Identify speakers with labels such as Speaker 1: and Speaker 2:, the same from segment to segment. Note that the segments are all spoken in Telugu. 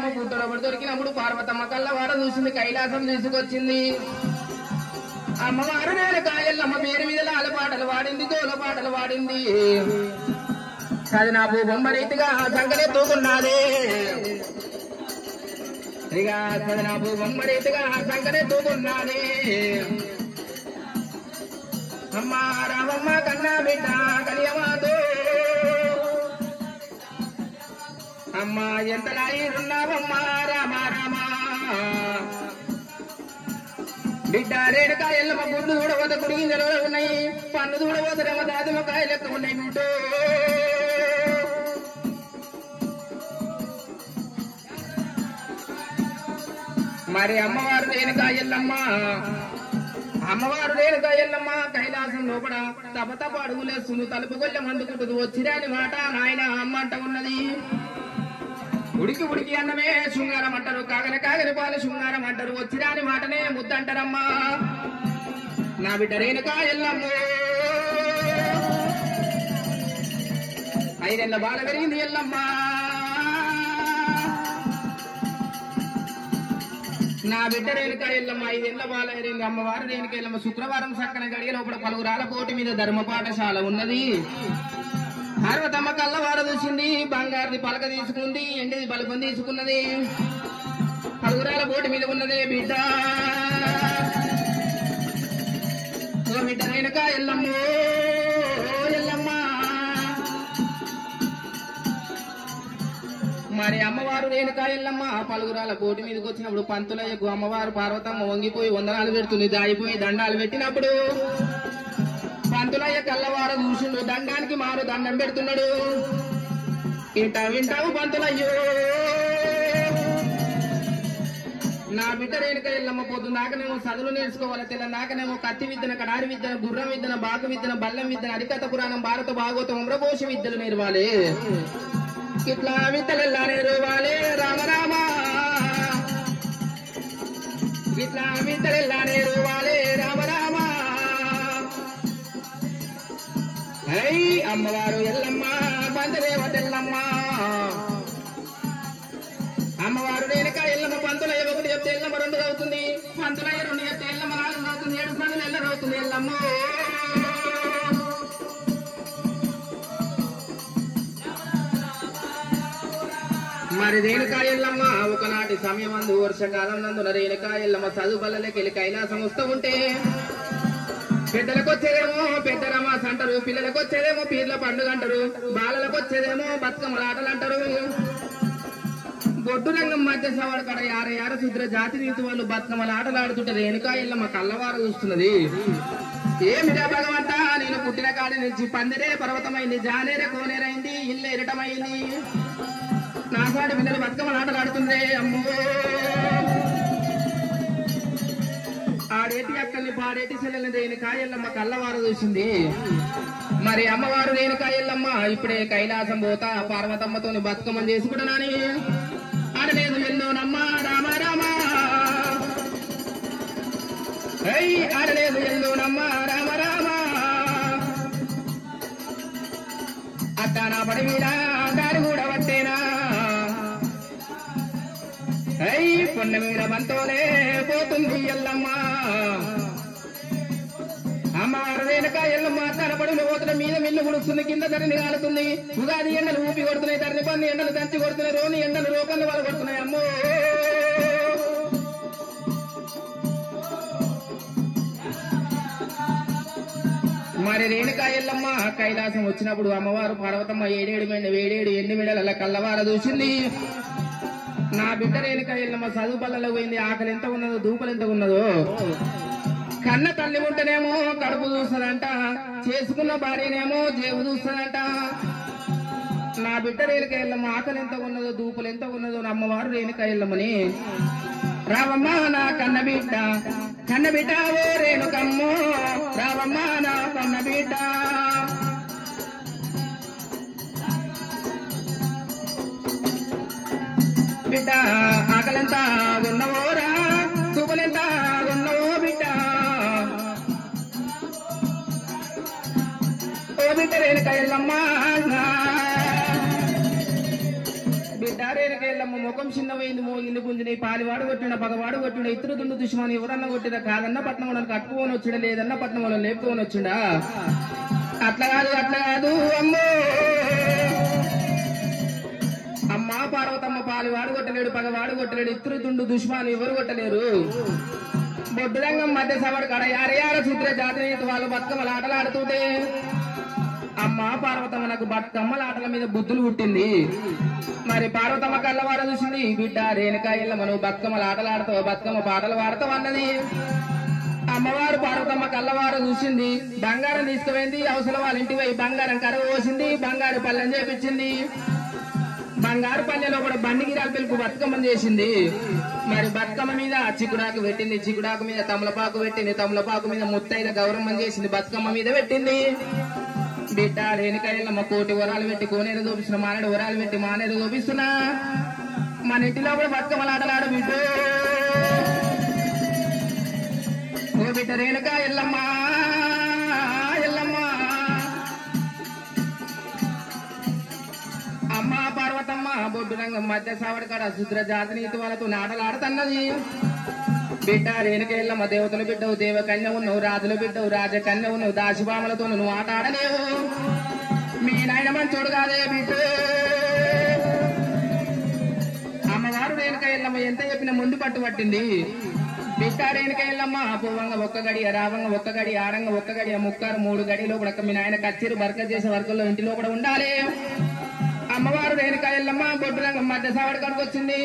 Speaker 1: ఎల్లమ్మ పుట్టడప్పుడు దొరికినప్పుడు పార్వతమ్మ కళ్ళవాడ చూసింది, కైలాసం తీసుకొచ్చింది. అమ్మవారు రేణుకా ఎల్లమ్మ పేరు మీద లాల పాటలు పాడింది, తోల పాటలు పాడింది. అది నా బొమ్మ రీతిగా సంకలే తూకున్నది, ఇక అది నా బొమ్మ రీతిగా సంకలే తూకున్నది. అమ్మ రామమ్మ కన్నా బిడ్డ కలియమాతో అమ్మ ఎంతలా ఉన్నావమ్మా రామ రామ. బిడ్డ రేణుకా ఎల్లమ్మ గుడ్డు చూడవద్ద కుడిగింజలు ఉన్నాయి, పన్ను చూడవద్ద రమ దాదమకాయ లెక్క ఉన్నాయి బిడ్డు. మరి అమ్మవారు రేణుకా ఎల్లమ్మ, అమ్మవారు రేణుకా ఎల్లమ్మ కైలాసం లోపల తపతప అడుగులేస్తుంది, తలుపు కొల్లెం అందుకుంటుంది. వచ్చిరాని మాట నాయన అమ్మ అంట ఉన్నది. ఉడికి ఉడికి అన్నమే శృంగారం అంటారు, కాగల కాగలి పాలు శృంగారం అంటారు. వచ్చిరాని మాటనే ముద్దంటారమ్మా. నా బిడ్డ రేణుకా ఎల్లమ్మ 5 ఏళ్ల బాల పెరిగింది ఎల్లమ్మ. నా బిడ్డ రేణుకా ఎల్లమ్మ 5 ఏళ్ల బాల పెరిగింది. అమ్మవారు రేణుకా ఎల్లమ్మ శుక్రవారం సక్కన గడియ లోపల పలువురాల కోటి మీద ధర్మ పాఠశాల ఉన్నది. పార్వతమ్మ కళ్ళవాడ చూసింది, బంగారుది పలక తీసుకుంది, ఎండిది బలపం తీసుకున్నది. పలుగురాల బోటి మీద ఉన్నదే బిడ్డ. ఓ బిడ్డ రేణుకా ఎల్లమ్మ ఎల్లమ్మ. మరి అమ్మవారు రేణుకా ఎల్లమ్మ పలుగురాల బోటి మీదకి వచ్చినప్పుడు పంతులయ్యకు అమ్మవారు పార్వతమ్మ వంగిపోయి వందనాలు పెడుతుంది, దాయిపోయి దండాలు పెట్టినప్పుడు పంతులయ్య కళ్ళవాడ చూసిండు, దండానికి మారు దండం పెడుతున్నాడు. వింటావు పంతులయ్యో. నా బిడ్డ రేణుకా ఎల్లమ్మ పొద్దు నాకనేమో చదువులు నేర్చుకోవాలి, తెల్ల నాకనేమో కత్తి విద్యన, కడారి విద్యన, గుర్రం విద్యన, బాగు విద్యన, బల్లం విద్యన, అరికథ పురాణం, భారత భాగవతం, అమ్రఘోష విద్యలు నేర్వాలి. ఇట్లా విద్యలెల్లా నేర్వాలి రామరామ. ఇట్లా విద్యలెల్లా నేర్వాలి రామరామ. అమ్మవారు ఎల్లమ్మ పంచదేవతెల్లమ్మ. అమ్మవారు రేణుకా ఎల్లమ్మ పంతులయ్య 1 చెప్తే ఎల్లమ్మ 2 అవుతుంది, పంతులయ్య 2 చెప్తే ఎల్లమ్మ 4 అవుతుంది, 7 సందులు ఎల్లరు అవుతుంది ఎల్లమ్మ. మరి రేణుకా ఎల్లమ్మ ఒకనాటి సమయం అందు వర్షకాలం నందున రేణుకా ఎల్లమ్మ చదువు బల్లలకెళ్ళి కైలాసం వస్తూ ఉంటే పెద్దలకు వచ్చేదేమో పెద్ద రమాస్ అంటారు, పిల్లలకు వచ్చేదేమో పీర్ల పండుగ అంటారు, బాలలకు వచ్చేదేమో బతుకమ్మల ఆటలు అంటారు. బొడ్డు రంగం మధ్య సవాడు కడ 6 శుద్ర జాతి రీతి వాళ్ళు బతుకమ్మల ఆటలు ఆడుతుంటే రేణుకా ఎల్లమ్మ కళ్ళవారు చూస్తున్నది. ఏమిటా భగవంతా, నేను పుట్టిన కాడి నుంచి పందిరే పర్వతమైంది, జానేరే కోనేరైంది, ఇల్లు ఎరటమైంది, నా సాటి పిల్లలు బతుకమ్మల ఆటలు ఆడుతుందే అమ్మో. ఆడేటి అక్కల్ని పాడేటి చెల్లెల్ని రేణుకా ఎల్లమ్మ కళ్ళవారు చూసింది. మరి అమ్మవారు రేణుకా ఎల్లమ్మ ఇప్పుడే కైలాసం పోతా పార్వతమ్మతోని బతుకమ్మని చేసుకుంటున్నాని ఆడలేదు ఎల్లోనమ్మ రామ రామ. ఆడలేదు ఎల్లోనమ్మ రామ రామ. అట్టా నా పడి మీద దారి కూడా పట్టేనా, పొన్న మీద బంతోనే పోతుంది ఎల్లమ్మ. అమ్మవారు రేణుకా ఎల్లమ్మ తనపడిన పోతున్న మీద మిల్లు గుడుస్తుంది, కింద ధరని కాలుతుంది. ఉగాది ఎండలు ఊపి కొడుతున్నాయి, ధరని పన్ను ఎండలు దంచి కొడుతున్నాయి, రోని ఎండలు రోకళ్ళు వాళ్ళు కొడుతున్నాయి అమ్మో. మరి రేణుకా ఎల్లమ్మ కైలాసం వచ్చినప్పుడు అమ్మవారు పార్వతమ్మ 7 ఎండు మెడల కళ్ళవార చూసింది. నా బిడ్డ రేణుకా ఎల్లమ్మ చదువు పళ్ళలో పోయింది, ఆకలి ఎంత ఉన్నదో దూపలు ఎంత ఉన్నదో. కన్న తల్లి ఉంటేనేమో కడుపు చూస్తుందంట, చేసుకున్న భార్యనేమో జేబు చూస్తుందంట. నా బిడ్డ రేణుకా ఎల్లమ్మ ఆకలి ఎంత ఉన్నదో దూపలు ఎంత ఉన్నదో అమ్మవారు రేణుకా ఎల్లమ్మని. రావమ్మ నా కన్న బిడ్డ ఓ రేణుకమ్మో, రావమ్మ నా కన్న బిడ్డ. బిడ్డ ఆకలెంత ఉన్నవోరా, దూపలెంత ఉన్నవో బిడ్డ. ఓ బిడ్డ రేణుకా ఎల్లమ్మ, బిడ్డ రేణుకెళ్ళమ్మ ముఖం చిన్నపోయింది, మోగింది గుంజిని, పాలివాడు కొట్టిన పగవాడు కొట్టిన, ఇతరు దుండు దుష్మని ఎవరన్నా కొట్టిన, కాదన్న పట్నం వాళ్ళని కట్టుకోని వచ్చిండ, లేదన్న పట్నం వాళ్ళని లేపుకొని వచ్చిండా. అట్లా కాదు అమ్మో. అమ్మ పార్వతమ్మ పాలివాడు కొట్టలేడు, పగవాడు కొట్టలేడు, ఇతరు దుండు దుష్మాను ఎవరు కొట్టలేరు. బొడ్డురంగం మధ్య సవడు కడ యారయార సూత్ర జాతర వాళ్ళు బతుకమ్మల ఆటలాడుతుంటే అమ్మ పార్వతమ్మ నాకు బతుకమ్మల ఆటల మీద బుద్ధులు పుట్టింది. మరి పార్వతమ్మ కళ్ళవాడ చూసింది, బిడ్డ రేణుకాయల్ల మనం బతుకమ్మల ఆటలాడతావు, బతుకమ్మ పాటలు పాడతావు అన్నది. అమ్మవారు పార్వతమ్మ కళ్ళవాడ చూసింది, బంగారం తీసుకుపోయింది, అవసరం వాళ్ళ ఇంటికి పోయి బంగారం కరవ పోసింది, బంగారు పల్లెం చేపించింది. బంగారు పల్లెలో కూడా బండిగిరాల పిలుపు బతుకమ్మని చేసింది. మరి బతుకమ్మ మీద చిగుడాకు పెట్టింది, చిగుడాకు మీద తమలపాకు పెట్టింది, తమలపాకు మీద ముత్తైన గౌరమ్మని చేసింది, బతుకమ్మ మీద పెట్టింది. బిడ్డ రేణుకాయలమ్మ కోటి వరాలు పెట్టి కోనేరు చూపిస్తున్నా, మానేడు వరాలు పెట్టి మానేరు చూపిస్తున్నా. మన ఇంటిలో కూడా బతుకమ్మలు ఆటలాడు బిడ్డ. ఓ బిడ్డ రేణుకా ఎల్లమ్మ ఎల్లమ్మ. అమ్మ పార్వతమ్మ బొడ్డురంగం మధ్య సావడి కాడ శుద్ర జాతనీతి వాళ్ళతో ఆటలాడుతున్నది. బిడ్డ రేణుకెళ్ళమ్మ దేవతల బిడ్డవు, దేవకన్య ఉన్నావు, రాజుల బిడ్డవు, రాజకన్య ఉన్నావు, దాసిబామలతో నువ్వు ఆట ఆడలేవు. మీ నాయన మంచోడు కాదే బిడ్డ. అమ్మవారు రేణుకెళ్ళమ్మ ఎంత చెప్పినా ముందు పట్టు పట్టింది. బిడ్డ రేణుకెళ్ళమ్మ పోవంగ ఒక్క గడియ, రావంగ ఒక్క గడి, ఆడంగ ఒక్క గడియ, ముక్కారు 3 గడిలో కూడా మీ నాయన కచ్చిరు బర్కత్ చేసే వర్గంలో ఇంటిలో కూడా ఉండాలి. అమ్మవారు రేణుకాయల్లమ్మ బొడ్డురంగం మధ్య సావడి కాడికి వచ్చింది.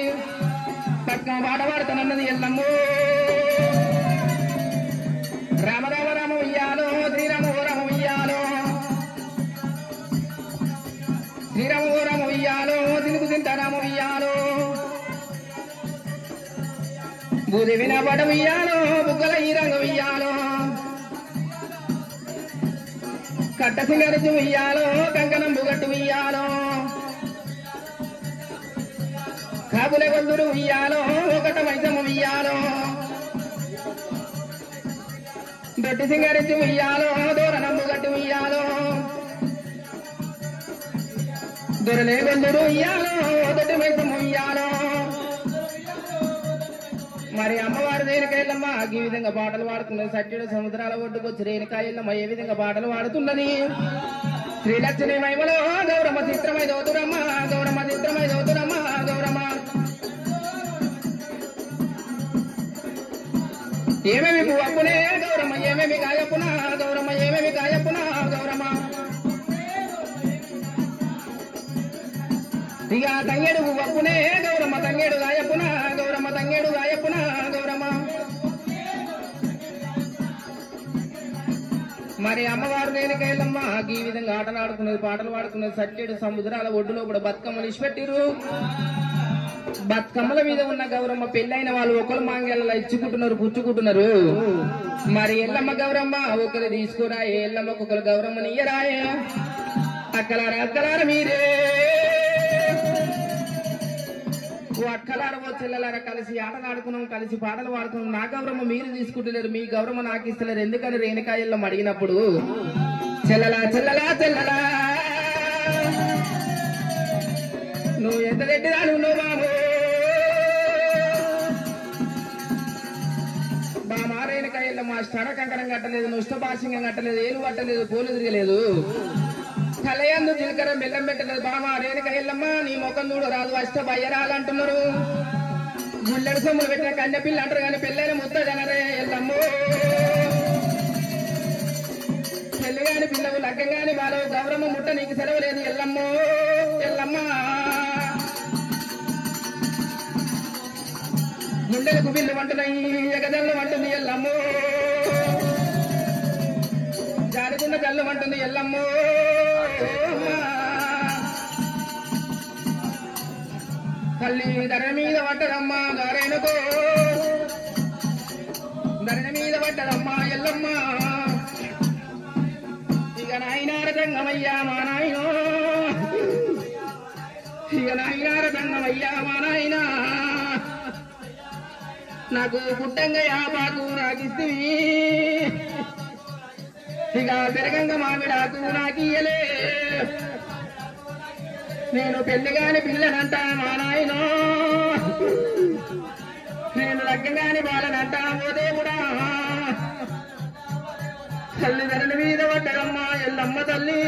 Speaker 1: బతుకమ్మ పాట పాడుతానన్నది ఎల్లమ్మ. రామ రామ రామ ఉయ్యాలో, శ్రీరామ రామ ఉయ్యాలో, శ్రీరామ రామ ఉయ్యాలో, తినుకు తింటా రామ ఉయ్యాలో, బూది వినబడ ఉయ్యాలో, బుగ్గల ఈ రంగ ఉయ్యాలో, కట్ట సింగరిచి ఉయ్యాలో, కంకణం బుగట్టు ఉయ్యాలో, కాబుల గొంతురు ఉయ్యాలో, ఒకట మైసమ్మ ఉయ్యాలో, దొడ్డి సింగరించి ఉయ్యాలో, దూరనంబు గట్టు ఉయ్యాలో, దొరలే గొంతురు ఉయ్యాలో, దొడ్డి మైసమ్మ ఉయ్యాలో. మరి అమ్మవారు రేణుకాయల్లమ్మ ఈ విధంగా పాటలు పాడుతున్నది. సత్యుడు సముద్రాల ఒడ్డుకొచ్చి రేణుకాయల్లమ్మ ఏ విధంగా పాటలు పాడుతున్నది. శ్రీలక్ష్మి మహిమలో గౌరమ్మ చిత్రమై దోతురమ్మ, గౌరమ్మ చిత్రమై దోతురమ్మ, గౌరమ్మ ఏమేమి పువ్వప్పునే గౌరమ్మ, ఏమేమి కాయప్పునా గౌరమ్మ, ఏమేమి కాయప్పునా గౌరమ్మ. ఇక తంగేడు పువ్వప్పునే గౌరమ్మ, తంగేడు కాయప్పునా గౌరమ్మ, తంగేడు కాయప్పునా గౌరమ్మ. మరి అమ్మవారు రేణుకాయల్లమ్మ ఈ విధంగా ఆటలాడుకున్నది, పాటలు పాడుకున్నది. సత్యుడు సముద్రాల ఒడ్డులో కూడా బతుకమ్మలు ఇచ్చిపెట్టిరు. బతుకమ్మల మీద ఉన్న గౌరమ్మ పెళ్ళైన వాళ్ళు ఒకరు మాంగళ్ళ ఇచ్చుకుంటున్నారు, పుచ్చుకుంటున్నారు. మరి ఎల్లమ్మ గౌరమ్మ ఒకరు తీసుకురా, ఎల్లమ్మకు ఒకరు గౌరమ్మని ఇయ్యరాయే. అక్కలారా అక్కలార మీరే, అక్కలారవో చెల్లెలారా కలిసి ఆటలాడుకున్నాం, కలిసి పాటలు పాడుకున్నాం. నా గౌరమ్మ మీరు తీసుకుంటలేరు, మీ గౌరమ్మ నాకు ఇస్తలేరు. ఎందుకని రేణుకాయల్లమ్మ అడిగినప్పుడు చెల్లలా చెల్లలా చెల్లలా నువ్వు ఎంత రెడ్డిదాని ఉన్నావు బాబు. బామా రేణుకాయల్లమ్మ స్టడ కంకణం కట్టలేదు, నుష్టభాషంగా కట్టలేదు, ఏలు పట్టలేదు, పోలు తిరగలేదు, కలయందు జీలకర్ర బెల్లం పెట్టలేదు. బామా రేణుకాయల్లమ్మ నీ ముఖం చూడు రాదు, అష్ట బయ్యరాలంటున్నారు. గుళ్ళెడు సొమ్ములు పెట్టిన కన్య పిల్ల అంటారు కానీ పెళ్ళైన ముద్ద జనరే ఎల్లమ్మో. పెళ్లి గాని పిల్లవు లగ్గం గాని బాలో గౌరమ్మ ముట్ట నీకు సెలవు లేదు ఎల్లమ్మో ఎల్లమ్మ. గుండెలకు బిల్లు వంటున్నాయి, ఎగజల్లు వంటుంది ఎల్లమ్మో, జారిగుండ జల్లు వంటుంది ఎల్లమ్మో. తల్లి ధర మీద పట్టదమ్మ గారేనుకో, ధరణ మీద పట్టదమ్మ ఎల్లమ్మ. ఇక నాయనార దంగమయ్యా మా నాయనో, ఇక నాయనార దంగమయ్యా మా నాయనా. నాకు పుట్టంగా యాపాకు నాకిస్తివి, ఇక పెరగంగ మామిడాకు నాకియ్యలే. నేను పెళ్లిగాని పిల్లనంటా మా నాయనో, నేను లగ్గంగాని బాలనంటా ఓ దేవుడా. తల్లిదండ్రుల మీద పడ్డదమ్మా ఎల్లమ్మ తల్లి,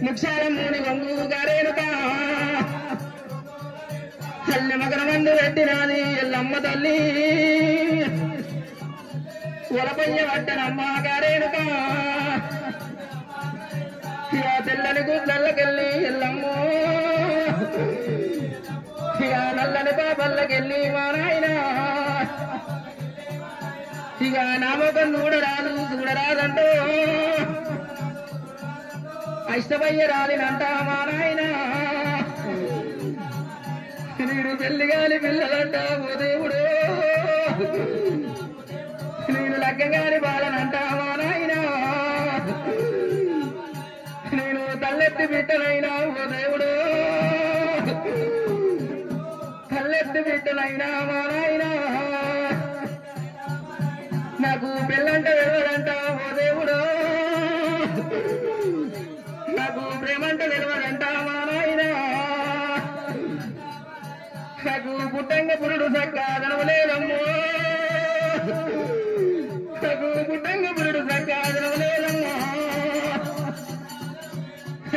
Speaker 1: ముక్షాలమ్మూని వంగు గారేనుక తల్లి మగర మందు పెట్టినాది ఎల్లమ్మ తల్లి, ఒలపయ్య పట్టనమ్మ గారేనుక ఇక తెల్లని గుడ్లకెళ్ళి ఎల్లమ్మో, ఇక నల్లని పాపల్లకెళ్ళి మా నాయన, ఇక నామకం చూడరాదంటూ ఇష్టపయ్య రాలినంట మా నాయన. నేను పెళ్లిగాలి పిల్లలంట ఓ దేవుడు, నేను లగ్గగాని బాలనంట మా నాయన. నేను తల్లెత్తి బిడ్డనైనా ఓ దేవుడు, తల్లెత్తి బిడ్డనైనా మా నాయన. నాకు పెళ్ళంట తెలియదంట ఓ దేవుడు, నాకు ప్రేమంట తెలియదంట మా నాయన. నాకు పుట్టంగ పురుడు సక్క అదనవలేదమ్మో, నాకు పుట్టంగ పురుడు సక్క అదనవలేదమ్మా.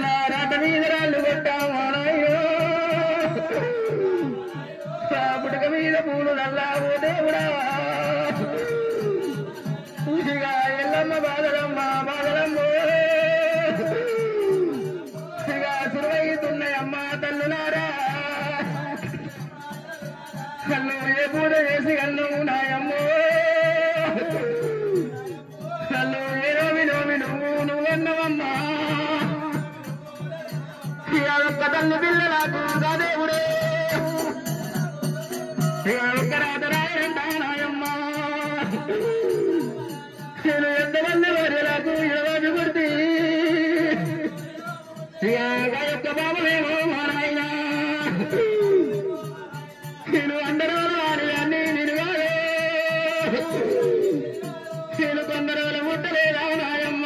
Speaker 1: నా రాత మీద రాళ్ళు కొట్టా మా నాయన, నా పుటక మీద పూలు నల్లా ఓ దేవుడా. ఇక ఎల్లమ్మ బాధలమ్మ బాధలమ్మో, ఇక సురువైతున్నాయమ్మ తల్లులారా. కన్ను ఏ పూజ చేసి కన్ను నాయమ్మో, కన్ను ఏ నోమి నువ్వన్నవమ్మా. ఇక ఒక్క తల్లి పిల్లలకు దేవుడే, ఇక ఒక్క రాత రాయంట నాయమ్మ. నేను ఎంతమంది వార్యలకు ఇరవై గుర్తి, ఇక యొక్క బాబులేమో మా నాయన. నేను అందరూ వారి అన్ని నిలుగానే, నేను కొందరు ముట్టలేదా నాయమ్మ.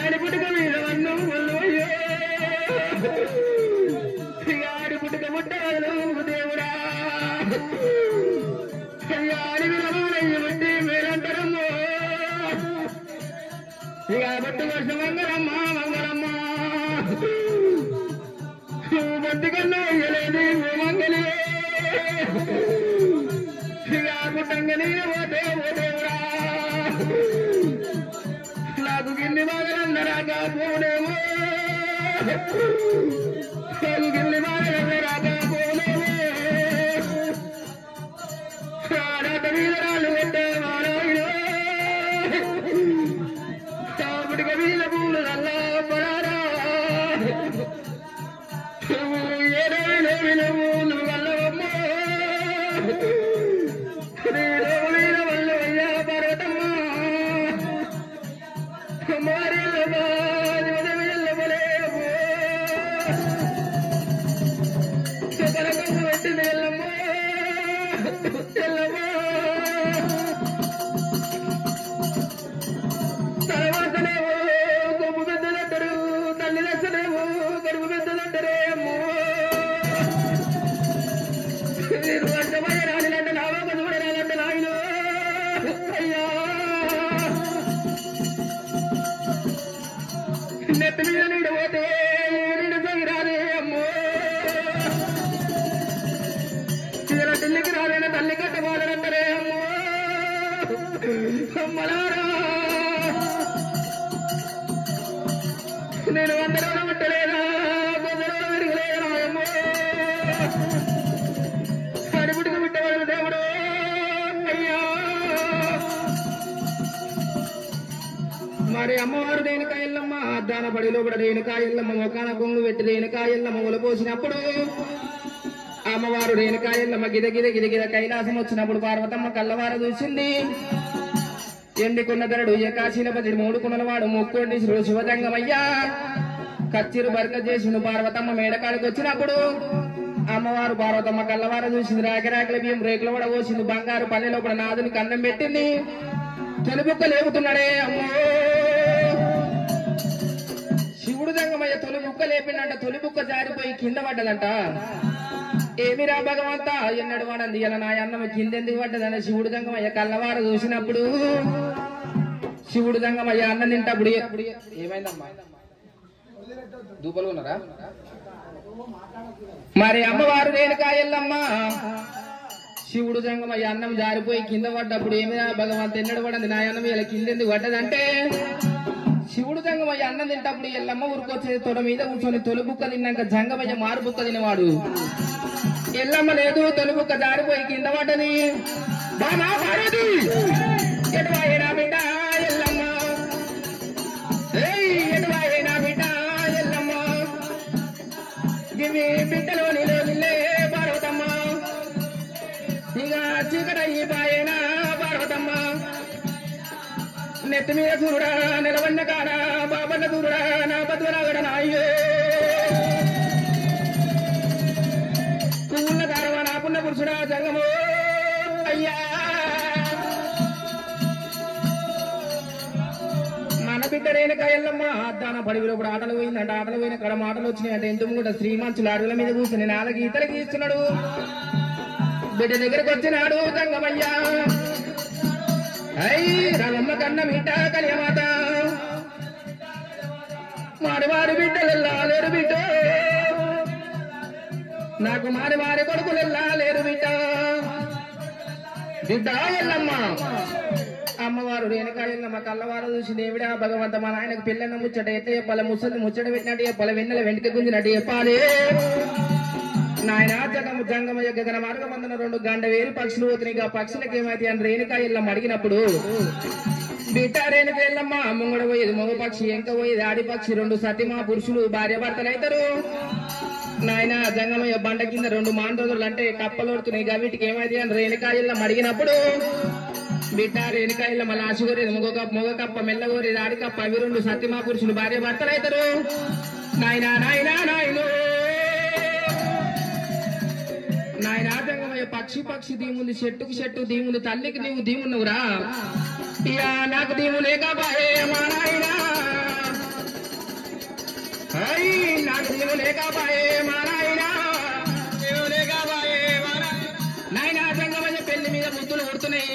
Speaker 1: ఆడి పుట్టుక మీద వన్ను అయ్యో, ఇక ఆడి పుట్టుక ముట్టవలు దేవుడా. ఆడి విరమయ్య బట్టి మేలంటారమ్మో, ఇక బట్టు వర్షం మంగళమ్మ మంగళమ్మ. బట్టి కన్నా ఇయ్యలేదు మంగళే, ఇక పుట్టంగని ఓ దేవుడా. నాకు గిన్ని బాగలందరాక పోనేమో, నాకు గిన్ని బాగలందరాక పోనేమో. రాత మీద రాళ్ళు పెట్టే మానవుడు, పుటిక మీద పూలు నల్లా పడారా. నువ్వు వల్లవమ్మ, నీలో మీద వల్ల అయ్యా పర్వతమ్మ. మారేళ్ళమ్మా వెళ్ళలేము, పెట్టింది వెళ్ళమ్మ వెళ్ళమ్మ. తర్వాతనేమో కొమ్ము పెద్దలంటారు, తల్లి లక్షనేమో కడుపు పెద్దలంటారే అమ్మో. మీరు అర్థమయ్య రానిలంటే నా బాబు చూడరాలంటే నాయన అయ్యా. నెత్తి మీద నీడు పోతే నీడు సగిరాదే అమ్మో. ఇలా ఢిల్లీకి రాలేన తల్లి కట్ట బాధలంటారే అమ్మో. అమ్మలారా నేను అందరూ ముట్టలేదా, కొందరు విరగలేదా అమ్మో. అడిపుడికి ముట్టవాడు దేవుడు అయ్యా. మరి అమ్మవారు రేణుకా ఎల్లమ్మ దాన బడిలో కూడా రేణుకా ఎల్లమ్మ మొకాన కొంగు పెట్టి రేణుకా ఎల్లమ్మ ఒలపోసినప్పుడు, అమ్మవారు రేణుకా ఎల్లమ్మ గిద కైలాసం వచ్చినప్పుడు పార్వతమ్మ కళ్ళవార చూసింది. ఎండికున్న ధరుడు ఏకాశీలపతి 3 కున్నలవాడు ముక్కోండి శివజంగమయ్యా. కచ్చిరు బరక చేసిన పార్వతమ్మ మేడకాడికి వచ్చినప్పుడు అమ్మవారు పార్వతమ్మ కళ్ళవార చూసింది. రాకరాకల బియ్యం రేకుల కూడా పోసింది. బంగారు పల్లెలో కూడా నాదునికి అన్నం పెట్టింది. తొలిబుక్క లేపుతున్నాడే అమ్మో, లేపినంట తొలి బుక్క జారిపోయి కింద పడ్డదంట. ఏమిరా భగవంత ఎన్నడు వాడంది ఇలా నా అన్నం కిందెందుకు పడ్డదన్న శివుడు దంగమయ్య కళ్ళవార చూసినప్పుడు శివుడు దంగమయ్య అన్నం తింటప్పుడు ఏమైందమ్మా దూపలు ఉన్నారా మరి అమ్మవారు రేణుకా ఎల్లమ్మ శివుడు జంగమయ్య అన్నం జారిపోయి కింద పడ్డప్పుడు ఏమిరా భగవంత ఎన్నడు పడింది నా అన్నం ఇలా కిందెందుకు పడ్డదంటే శివుడు జంగమయ్య అన్నం తింటప్పుడు ఎల్లమ్మ ఊరుకొచ్చేది తొడ మీద కూర్చొని తొలి బుక్క తిన్నాక జంగమయ్య మారు బుక్క తినేవాడు. ఎల్లమ్మ లేదు తొలి బుక్క జారిపోయి కింద పడ్డది. ఎటువాయినా బిడ్డ ఎల్లమ్మ ఎటువాయినా బిడ్డ ఎల్లమ్మ గివి బిడ్డలోని లోనిలే పార్వతమ్మ ఇక చీకటయ్యి పాయనా పార్వతమ్మ నెత్తి మీద సూర్యుడా నిలవన్న కాడ బాబన్న దూరుడా నా బతువరాగడ నాయ్యో పువ్వుల కారవా నా పున్న పురుషుడా జంగమో అయ్యా మన బిడ్డ రేణుకా ఎల్లమ్మ దాన పడివిలో ఇప్పుడు ఆటలు పోయిందంట. ఆటలు పోయిన కడ మాటలు వచ్చినాయి అంటే ఇంటి కూడా శ్రీమంచులు అడుగుల మీద కూర్చుని నాలుగు ఈతలకి ఇస్తున్నాడు. బిడ్డ దగ్గరకు వచ్చినాడు జంగమయ్య రవమ్మ కన్న బిడ్డ కలియమాత మాడివారి బిడ్డలెల్లా లేరు బిడ్డ నాకు మాడివారి కొడుకులెల్లా లేరు బిడ్డ బిడ్డ ఎల్లమ్మ అమ్మవారు రేణుకా ఎల్లమ్మ కళ్ళవారు చూసి దేవుడా భగవంత మా నాయనకు పిల్లన్న ముచ్చట ఎట్లా చెప్పాలి ముసలి ముచ్చట పెట్టినట్టు చెప్పాలి వెన్నెల వెంటక గుంజినట్టు చెప్పాలి నాయన జగము జంగమయ్య గగన మార్గమందున 2 గంట వేలు పక్షులు పోతున్నాయి. ఆ పక్షులకి ఏమైతే అని రేణుకా ఎల్లమ్మ అడిగినప్పుడు బిడ్డ రేణుకా ఎల్లమ్మ ముంగడ పోయేది మగ పక్షి ఎంక పోయేది ఆడి పక్షి 2 సతిమా పురుషులు భార్య భర్తలు అవుతారు. నాయన జంగమయ్య బండ కింద 2 మాండ్రోజులు అంటే కప్పలోడుతున్నాయి. వీటికి ఏమైతే అని రేణుకా ఎల్లమ్మ అడిగినప్పుడు బిడ్డ రేణుకా ఎల్లమ్మ లాసి కోరేది మొగ కప్ప మెల్ల కోరేది ఆడి కప్ప అవి 2 సతిమా పురుషులు భార్య భర్తలు అవుతారు. నాయన నాయన నాయన నాయన జంగమయ్య పక్షి దీముంది చెట్టుకు చెట్టు దీముంది తల్లికి నీవు దీమున్నవురా ఇక నాకు దీము లేకపాయే మా నాయన నాకు దీము లేకపాయే మా నాయన నాయన జంగమయ్య పెళ్లి మీద ముద్దులు కొడుతున్నాయి.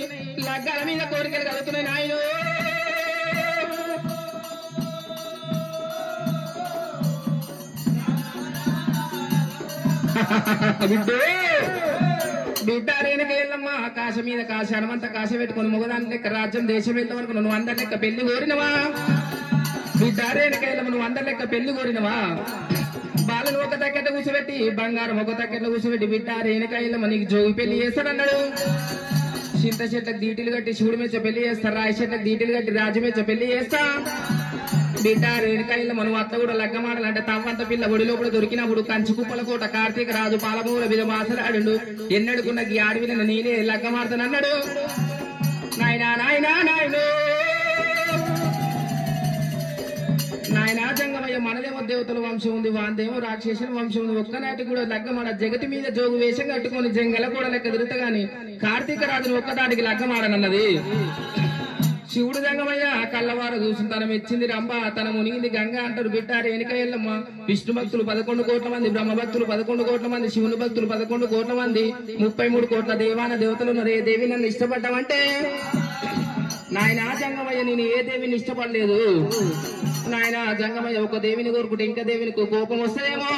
Speaker 1: లగ్గాల మీద కోరికలు కలుగుతున్నాయి. నాయన బిడ్డ రేణుకా ఎల్లమ్మ కాశ మీద కాశ హనుమంత కాశ పెట్టుకుని మొగదాని లెక్క రాజ్యం దేశం వెళ్తే వరకు నువ్వు అందరి లెక్క పెళ్లి కోరినవా? బిడ్డ రేణుకా ఎల్లమ్మ నువ్వు అందరి లెక్క పెళ్లి కోరినవా? బాలను ఒక తక్కెట్ల కూర్చోబెట్టి బంగారం ఒక తక్కెట్ల కూర్చోబెట్టి బిడ్డ రేణుకా ఎల్లమ్మ నీకు జోగి పెళ్లి చేస్తాడన్నాడు. చింత చెట్లకు దీటిలు కట్టి శివుడి మెచ్చ పెళ్లి చేస్తా. రాయి చెట్లకు దీటిలు కట్టి రాజు మెచ్చ పెళ్లి చేస్తా. బిడ్డ రేణుకా ఎల్లమ్మ నువ్వు అత్త కూడా లగ్గమాడాలంటే తవ్వంత పిల్ల ఒడి లోపల దొరికినప్పుడు కంచి కుప్పల కోట కార్తీక రాజు పాలమూల మీద మాసలాడు ఎన్నడుకున్న ఈ ఆడవిన నేనే లగ్గమాడతానన్నాడు. నాయనా నాయనా నాయన నాయన జంగమయ్య మనదేమో దేవతల వంశం ఉంది వాందేమో రాక్షసుల వంశం ఉంది. ఒక్కనాటి కూడా లగ్గమాడ జగతి మీద జోగు వేషం కట్టుకుని జంగల కూడా లెక్క తిరుగుతగాని కార్తీక రాజును ఒక్కదానికి లగ్గమాడనన్నది. శివుడు జంగమయ్య కళ్ళవార చూసిన తన మెచ్చింది రంభ తన మునిగింది గంగ అంటారు. బిడ్డ రేణుకా ఎల్లమ్మ విష్ణు భక్తులు 11 కోట్ల మంది, బ్రహ్మ భక్తులు 11 కోట్ల మంది, శివుని భక్తులు 11 కోట్ల మంది, 33 కోట్ల దేవాన దేవతలు రే దేవి నన్ను ఇష్టపడ్డావంటే నాయన జంగమయ్య నేను ఏ దేవిని ఇష్టపడలేదు. నాయన జంగమయ్య ఒక దేవిని కోరుకుంటే ఇంకా దేవిని కోపం వస్తుందేమో.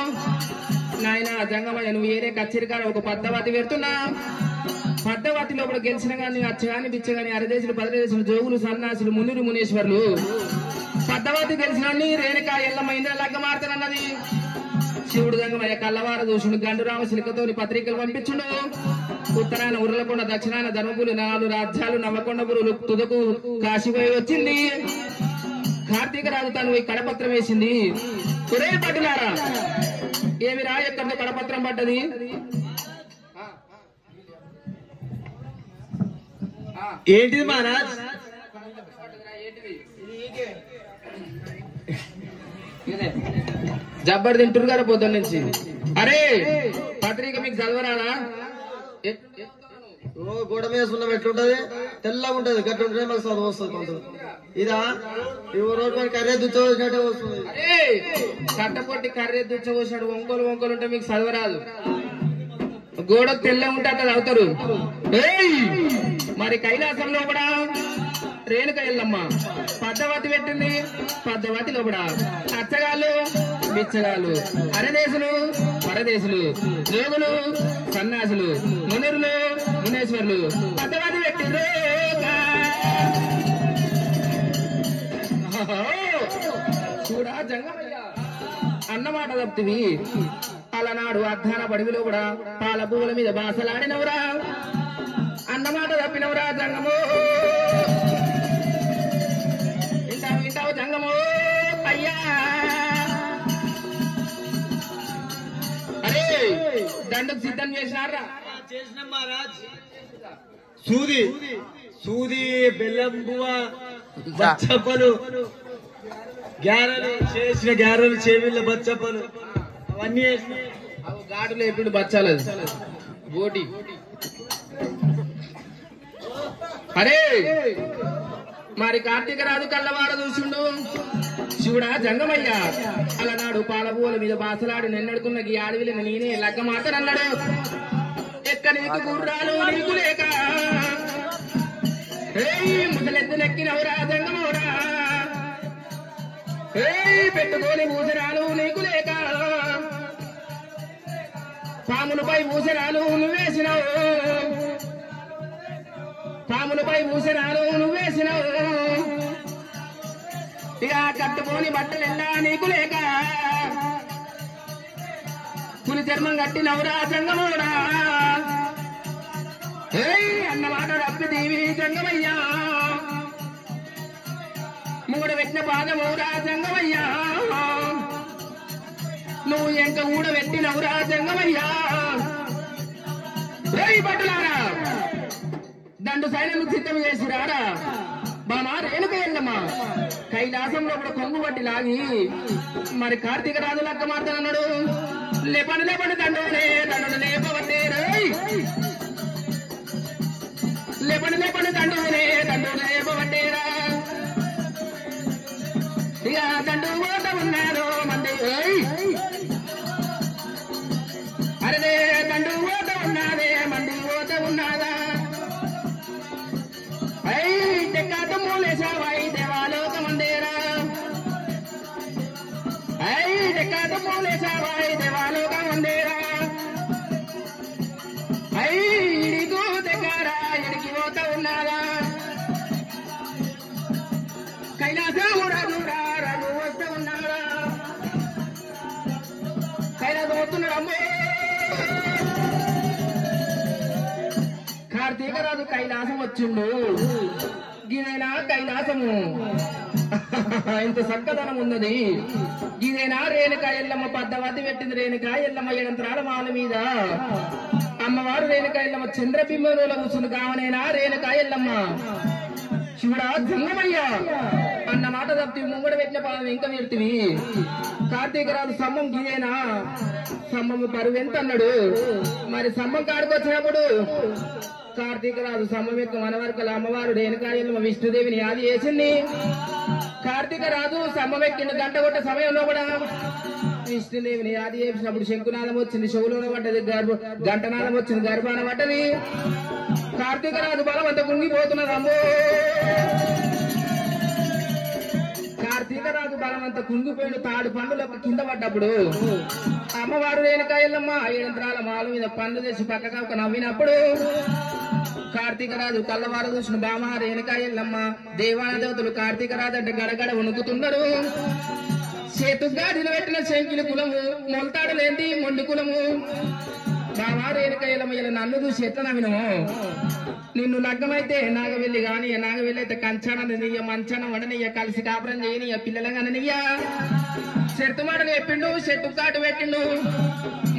Speaker 1: నాయన జంగమయ్య నువ్వు ఏరే కచ్చేరికాడ ఒక పద్దవతి పెడుతున్నా. పద్దవతి లోపల గెలిచిన గాని అచ్చగాని బిచ్చగాని అరదేశులు పదదేశులు జోగులు సన్నాసులు మునులు మునేశ్వర్లు పద్దవతి గెలిచిన రేణుకా ఎల్లమ్మ ఇంద్ర లగ్గమాడతానన్నది. శివుడు జంగమయ్య కళ్ళవార దూషుడు గండురామ శిల్కతోని పత్రికలు పంపించుడు. ఉత్తరాన ఉర్రలకొండ దక్షిణాన ధర్మపురి 4 రాజ్యాలు నవకొండపురులు తుదకు కాశీపోయి వచ్చింది. కార్తీక రాజు తను పోయి కడపత్రం వేసింది. ఒరే పట్టులారా ఏమి రా ఎక్కడ కడపత్రం పడ్డది?
Speaker 2: ఏంటిది మహారాజ్?
Speaker 1: జబ్బర్ తింటురు గారు పొద్దున్న నుంచి. అరే పత్రిక మీకు చదవరాదా?
Speaker 2: గోడ మీద సున్నం ఎట్లుంటది? తెల్లగా ఉంటది. గట్టి ఉంటే మాకు చదువు వస్తుంది. ఇదా ఇవి రోడ్డు మరి కర్రే దుచ్చోసినట్టే వస్తుంది.
Speaker 1: అరే కట్టపొట్టి కర్రీ దుచ్చబోసాడు వంకలు వంకలు ఉంటే మీకు చదవరాదు. గోడ తెల్ల ఉంటే అట్లా చదువుతారు. మరి కైలాసంలో కూడా రేణుక ఎల్లమ్మ పద్దవతి పెట్టింది. పద్దవతిలో కూడా అచ్చగాళ్ళు బిచ్చగాళ్ళు, అరదేశులు పరదేశులు, జోగులు సన్యాసులు, మునురులు మునేశ్వర్లు పద్దవతి పెట్టిండ్రు. చూడా జంగమయ్య అన్నమాట తప్పివి. అలనాడు అధ్వాన బడివిలో కూడా పాల పువ్వుల మీద బాసలాడినవురా, అన్నమాట తప్పినవురా జంగము. వింటావు వింటావు జంగము అయ్యా. అరే దండకు సిద్ధం చేసినారా?
Speaker 2: చేసిన మహారాజ్. సూది సూది బెల్లం బువ్వ బచ్చప్పలు గ్యారెలు చేసిన గ్యారెలు చేవిళ్ళ బచ్చప్పలు అవన్నీ
Speaker 1: గాడులు ఎప్పుడు బచ్చాలది బోటి. అరే మరి కార్తీక రాజు కళ్ళవాడ చూసిండు. శివుడా జంగమయ్య అలనాడు పాలపూల మీద బాసలాడి నిన్నడుకున్న ఈ ఆడవిని నేనే లగ్గ మాటనన్నాడు. ఎక్క నీకు గుర్రాలు నీకు లేక ముసలెద్దు నెక్కినవురా జంగమోడా. పెట్టుకోని ఊసరాలు నీకు లేక పాములపై ఊసరాలు నువ్వేసినావు, పాములపై ఊసరాలు నువ్వేసినావు. ఇక కట్టుకోని బట్టలెల్లా నీకు లేక పులి చర్మం కట్టినవురా జంగమోడా. అన్నమాట రప్పి దేవి జంగమయ్యా. మూడ పెట్టిన పాదమౌరా జంగమయ్యా. నువ్వు ఎంక ఊడ పెట్టినవురా జంగమయ్యా. పట్టులారా దండు సైన్యం సిద్ధం చేసిరారా. బామా రేణుక ఎల్లమ్మ కైలాసంలో కూడా కొంగు పట్టి లాగి మరి కార్తీక రాజు లెక్క మాట్లాడన్నాడు. లేపండి లేపండి దండునే దండు లేపవట్టే లేపండి లేపండి దండునే దండు లేపవట్టేరా. ఇక దండు ఓట ఉన్నారు మంది. అరే దండు ఓట ఉన్నాదే మంది ఓట ఉన్నాదా. టెక్కాట మూలేసావాయి దేవాలోకమందేరా. టెక్కాట మూలేసావాయి దేవాలోకమందేరా. ఇడికు దగ్గర ఇడికి పోత ఉన్నారా. కైలాసం రాజురా రాజు వస్తూ ఉన్నారా. కైలాసం వస్తున్నాడమ్మో. కార్తీక రాజు కైలాసం వచ్చిండు. గిదేనా కైలాసము, ఇంత చక్కదనం ఉన్నది. గిదేనా రేణుక ఎల్లమ్మ పద్దవతి పెట్టింది. రేణుక ఎల్లమ్మ ఏడంత్రాల మాల మీద అమ్మవారు రేణుక ఎల్లమ్మ చంద్రబింబంలో కూర్చుంది. కావనేనా రేణుక ఎల్లమ్మ. శివుడా జంగమయ్య అన్న మాట తప్పి ముంగడ పెట్టిన పాదం ఇంకా పెడుతుంది. కార్తీక రాజు స్తంభం గిదేనా, స్తంభం బరువు ఎంత అన్నాడు. మరి స్తంభం కాడికి వచ్చినప్పుడు కార్తీక రాజు స్తంభం యొక్క మనవరకల అమ్మవారు రేణుకా ఎల్లమ్మ విష్ణుదేవిని ఆది చేసింది. కార్తీక రాజు స్తంభం ఎక్కిన గంట కొట్ట సమయంలో కూడా విష్ణుదేవిని ఆది చేసినప్పుడు శంకునాదం వచ్చింది, చెవులోన పడ్డది, గంటనాదం వచ్చింది, గర్భాన పడ్డది. కార్తీక రాజు బలం అంత కుంగిపోతున్నది అమ్మో. కార్తీక రాజు బలం అంతా కుంగిపోయిన తాడు పండులకు కింద పడ్డప్పుడు అమ్మవారు రేణుక ఎల్లమ్మ ఏడంత్రాల మాల మీద పండ్లు తెచ్చి పక్కగా ఒక నవ్వినప్పుడు కార్తీక రాజు కళ్ళవారు చూసిన బామ రేణుక ఎల్లమ్మ దేవాన దేవతలు కార్తీక రాజు అంటే గడగడ వణుకుతున్నారు. చేతుగాడిలో పెట్టిన శంకిలి కులము, మొలతాడలేంది మొండి కులము. బామ రేణుక ఎల్లమ్మ ఇలా నన్ను చూసి ఎట్లా నవ్వినము. నిన్ను లగ్గమైతే నాగవెల్లి గాని, నాగవెల్లి అయితే కంచానయ్య మంచాన వండనయ్య, కలిసి కాపురం చేయనియ్య, పిల్లలంగానయ్య. చెట్టు మాటలు చెప్పిండు, చెట్టు కాటు పెట్టిండు,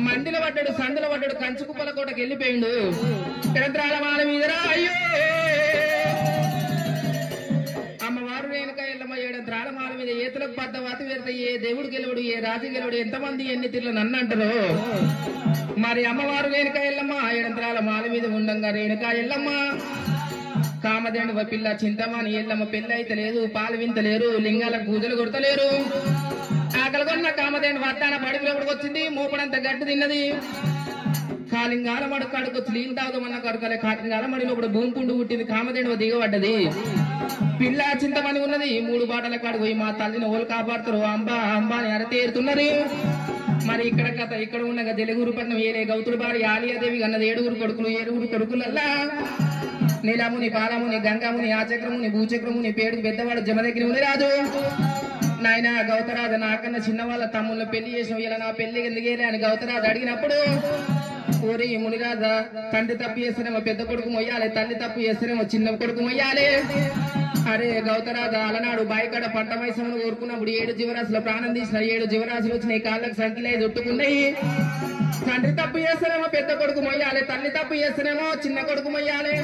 Speaker 1: మందిలో పడ్డాడు, సందులో పడ్డాడు, కంచు కుప్పల కోటకి వెళ్ళిపోయిండు. యంత్రాల మాల మీదరా అయ్యో. అమ్మవారు రేణుక ఎల్లమ్మ ఏడంత్రాల మాల మీద ఏతులకు పద్దవతి పెడితే ఏ దేవుడు గెలవడు, ఏ రాజు గెలవడు, ఎంతమంది ఎన్ని తిట్లు నన్ను అంటారు. మరి అమ్మవారు రేణుక ఎల్లమ్మ ఏడంత్రాల మాల మీద ఉండంగా రేణుక ఎల్లమ్మ కామదేండు పిల్ల చింతమాని ఎల్లమ్మ పెళ్లి అయితే లేదు, పాలు వింతలేరు, లింగాలకు పూజలు కొడతలేరు. ఆకలిగొన్న కామదేండు వడ్డాన బడిలో వచ్చింది, మూపడంత గడ్డి తిన్నది. కాలింగాల మడు కడుకొచ్చి నీళ్ళు తాగుదామన్న కడుకలే, కాలింగాల మడిలో ఇప్పుడు భూమి పుండు పుట్టింది, కామదేండు దిగబడ్డది. పిల్ల చింతమని ఉన్నది, 3 బాటల కాడు పోయి మా తల్లిని ఓలు కాపాడుతారు, అంబా అంబా అని అరతేరుతున్నది. మరి ఇక్కడ కథ ఇక్కడ ఉన్న తెలుగురు పట్నం ఏలే గౌతుడు బారి ఆలియాదేవి అన్నది 7 కొడుకులు. 7 కొడుకులల్లా నీలముని, పాలముని, గంగాముని, ఆచక్రముని, భూచక్రముని, పేరుకు పెద్దవాడు జమదగ్ని మునిరాజు. నాయన గౌతరాజు నాకన్నా చిన్న వాళ్ళ తమ్ముళ్ళ పెళ్లి చేసిన ఇలా నా పెళ్లి ఎందుకేలే అని గౌతరాజు అడిగినప్పుడు, ఓరి మునిరాజ, తండ్రి తప్పు చేస్తేనేమో పెద్ద కొడుకు మొయ్యాలి, తల్లి తప్పు చేస్తేనేమో చిన్న కొడుకు మొయ్యాలి. అరే గౌతరాజ, అలనాడు బాయికాడ పంట మైసమును కోరుకున్నప్పుడు 7 జీవరాశుల ప్రాణం తీసిన 7 జీవరాశులు వచ్చినాయి, కాళ్ళకు సంఖ్యలే చుట్టుకున్నాయి. తండ్రి తప్పు చేస్తేనేమో పెద్ద కొడుకు మొయ్యాలి, తల్లి తప్పు చేస్తేనేమో చిన్న కొడుకు మొయ్యాలి.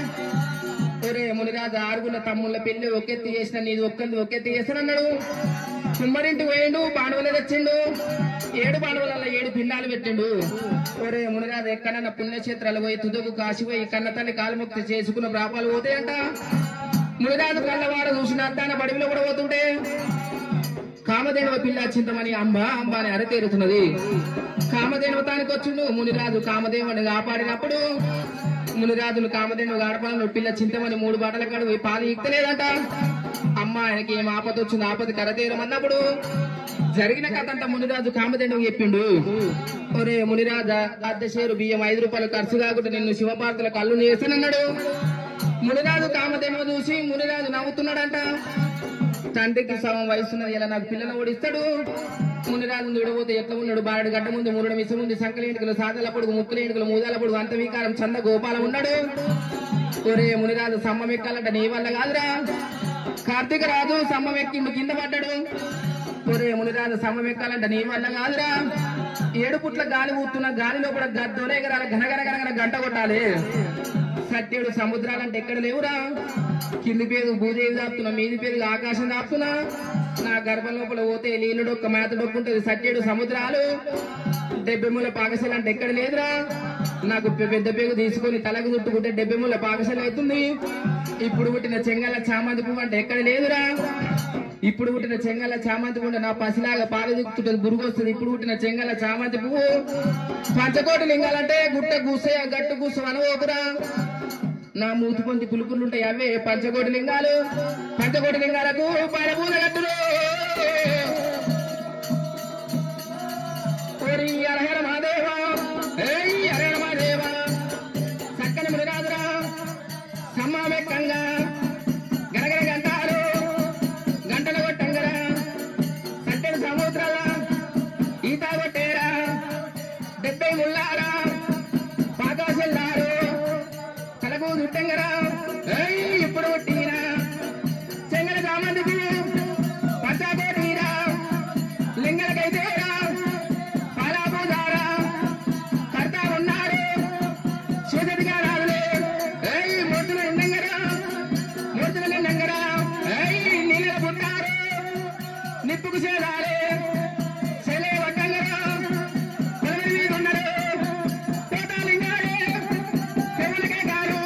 Speaker 1: ఒరే మునిరాజు, 6 తమ్ముళ్ళ పెళ్లి ఒకెత్తి చేసిన, నీది ఒకెత్తి చేస్తానన్నాడు. కుమ్మరింటి పోయిండు, బాణువులు తెచ్చిండు. 7 బాణువులలో 7 పిండాలు పెట్టిండు. ఒరే మునిరాజు, ఎక్కడన్నా పుణ్యక్షేత్రాలు పోయి తుదకు కాశీ పోయి కన్న తల్లి కాలుముక్తి చేసుకున్న ప్రాపాలు పోతాయంట. మునిరాజు కళ్ళవాడ చూసిన అద్దాన బడిలో కూడా పోతుంటే కామధేనువ పిల్ల చింతమని అంబా అంబా అని అరతేరుతున్నది. కామధేనువతానికి వచ్చిండు మునిరాజు. కామదేవుని కాపాడినప్పుడు మునిరాజులు కామధేనువు గాడపాలను పిల్ల చింతమని 3 బాటల కాడు పోయి పాలు ఇక్కలేదంట. అమ్మ ఆయనకి ఏం ఆపద వచ్చింది, ఆపద కరతేరమన్నప్పుడు జరిగిన కథ అంతా మునిరాజు కామధేనువు చెప్పిండు. ఒరే మునిరాజా, అద్దె షేరు బియ్యం 5 రూపాయలు ఖర్చు కాకుండా నిన్ను శివపార్తల కళ్ళు నేస్తానన్నాడు. మునిరాజు కామధేనువు చూసి మునిరాజు నవ్వుతున్నాడంట. తండ్రికి సగం వయసున్నది, ఇలా నాకు పిల్లలు ఓడిస్తాడు. మునిరాజు విడబోతే ఎట్లా ఉన్నాడు, బారడు గడ్డ ముందు 3 మిస ముందు సంకల ఎంటుకలు, సాదల పొడుగు, ముక్కుల ఎంటుకలు, మూదాల పొడుగు, అంత వికారం చంద గోపాలం ఉన్నాడు. ఒరే మునిరాజు, సమ్మం ఎక్కాలంట నీ వల్ల కాదురా. కార్తీక రాజు సమ్మం ఎక్కిండు, కింద పడ్డాడు. ఒరే మునిరాజు, సమ్మం ఎక్కాలంట నీ వల్ల కాదురా. 7 పుట్ల గాలి ఊతున్న గాలిలో కూడా గద్దోలే ఎగరాలి, గనగనగనగన గంట కొట్టాలి. 7 సముద్రాలంటే ఎక్కడ లేవురా. కింది పేరు భూదేవి దాపుతున్నా, మీది పేరు ఆకాశం దాపుతున్నా. నా గర్భం లోపల పోతే నీళ్ళుడొక్క మేత డొక్కుంటది. 7 సముద్రాలు 70 మూల పాకశాల అంటే ఎక్కడ లేదురా. నాకు పెద్ద పేగు తీసుకొని తలకు చుట్టుకుంటే 70 మూల పాకశాల అవుతుంది. ఇప్పుడు పుట్టిన చెంగల చామంతి పువ్వు అంటే ఎక్కడ లేదురా. ఇప్పుడు పుట్టిన చెంగల చామంతి పువ్వు నా పసిలాగా పాలు దిక్కుతుంటది, బురుగు వస్తుంది. ఇప్పుడు పుట్టిన చెంగల చామంతి పువ్వు. పంచకోటి లింగాలంటే గుట్ట కూసే గట్టు కూసు అనవోకురా. నా మూతి పొంది పులుపులుంటాయి, అవే పంచకోటి లింగాలు. పంచకోటి లింగాలకు పరపూల గట్టులు. హరహర మహాదేవ, హరహర మహాదేవ. చక్కని మునిరాజురా సమ్మామెక్కంగా గనగన గంటాలు గంటలు కొట్టంగరా. 7 సముద్రాల ఈత కొట్టేరా. 70 ముళ్ళారా పాకాశల్లారు కలకు చుట్టంగరా. ఇప్పుడు కొట్టినా చెంగల సామంతికి పచ్చాకోటీరా. లింగలకైతేరా పాలాపూజారా కర్త ఉన్నారు. శివజతిగా రాదులే మూర్తులు నిండంగరా. మూర్తులు నిండంగరా. నీళ్ళ పుట్టారు నిప్పుకు చేరాలే. చెలే వడ్డంగరా. పొలమరి మీద ఉన్నారు పేతాలింగాలే. పెళ్ళకే కారు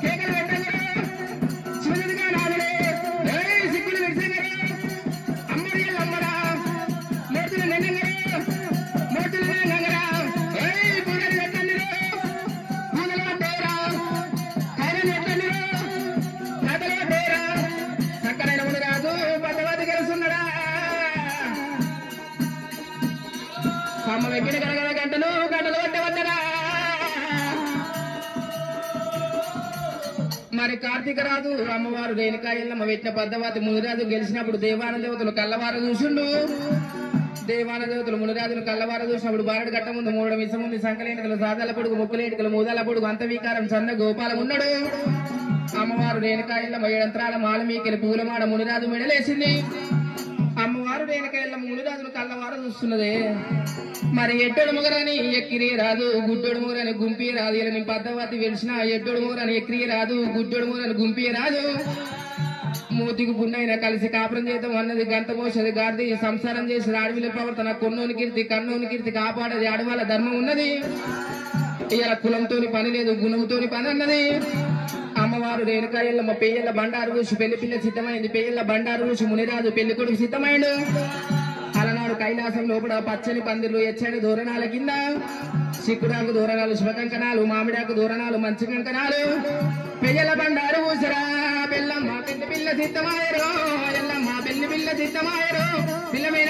Speaker 1: కేకలు పెట్టంగరా. శివజతిగా రాదులే. సిక్కులు విడిసంగరా. అమ్మడియలు అమ్మరా. మూర్తులు నిండంగరా. మూర్తులు నిండంగరా. పూజలు పెట్టండిరో. పూజలు పట్టేరా. కైలను పెట్టండిరో. కథలు పట్టేరా. చక్కనైన మునిరాజు పద్దవతి గెలుస్తున్నాడా. సమ్మ వెక్కిన గనగన గంటలు గంటలు పట్టవద్దరా. మరి కార్తీక రాజు అమ్మవారు రేణుకా ఎల్లమ్మ పెట్టిన పద్దవతి మునిరాజు గెలిచినప్పుడు దేవాన దేవతలు కళ్ళవార చూసిండు. దేవాన దేవతలు మునిరాజును కళ్ళవార చూసినప్పుడు బారడు గట్ట ముందు 3 మిస ముందు సంకలేంటికలు, సాదాల పొడుగు, ముక్కులేంటికలు, మూదాల పొడుగు, అంత వికారం చంద గోపాలం ఉన్నాడు. అమ్మవారు రేణుకా ఎల్లమ్మ 7 అంతరాల మాలమీకెళ్ళి పూలమాడ మునిరాజు మెడలేసింది. అమ్మవారు రేణుకా ఎల్లమ్మ మునిరాజును కళ్ళవార చూస్తున్నదే. మరి ఎట్టోడు మొగరాని ఎక్కిరి రాదు, గుడ్డోడు మొగరాని గుంపి రాదు. ఇలా నేను పద్దవతి వెలిసిన ఎట్టోడు మొగరాని ఎక్కిరి రాదు, గుడ్డోడు మొగరాని గుంపి రాదు. మూతికి పున్నైనా కలిసి కాపురం చేద్దాం అన్నది, గంత మోసది గాడిది సంసారం చేసేది, అడవిల ప్రవర్తన కొన్నోని కీర్తి కన్నోని కీర్తి కాపాడేది ఆడవాళ్ళ ధర్మం ఉన్నది. ఇలా కులంతోని పని లేదు, గుణంతోని పని అన్నది. అమ్మ అమ్మవారు రేణుకా ఎల్లమ్మ పెయ్యల బండారు ఋషి పెళ్లి పిల్ల సిద్ధమైంది. పెయ్యల బండారు ఋషి మునిరాజు పెళ్లి కొడుకు సిద్ధమైండు. అలనాడు కైలాసం లోపల పచ్చని పందిర్లు ఎచ్చని దూరణాల కింద చిక్కుడాకు దూరణాలు శుభకంకణాలు మామిడాకు దూరణాలు మంచి కంకణాలు పెయ్యల బండారు ఊసరా పెళ్ళమ్మ పెళ్లి పిల్ల సిద్ధమాయరో ఎల్లమ్మ పెళ్లి పిల్ల సిద్ధమాయరో పిల్ల మీద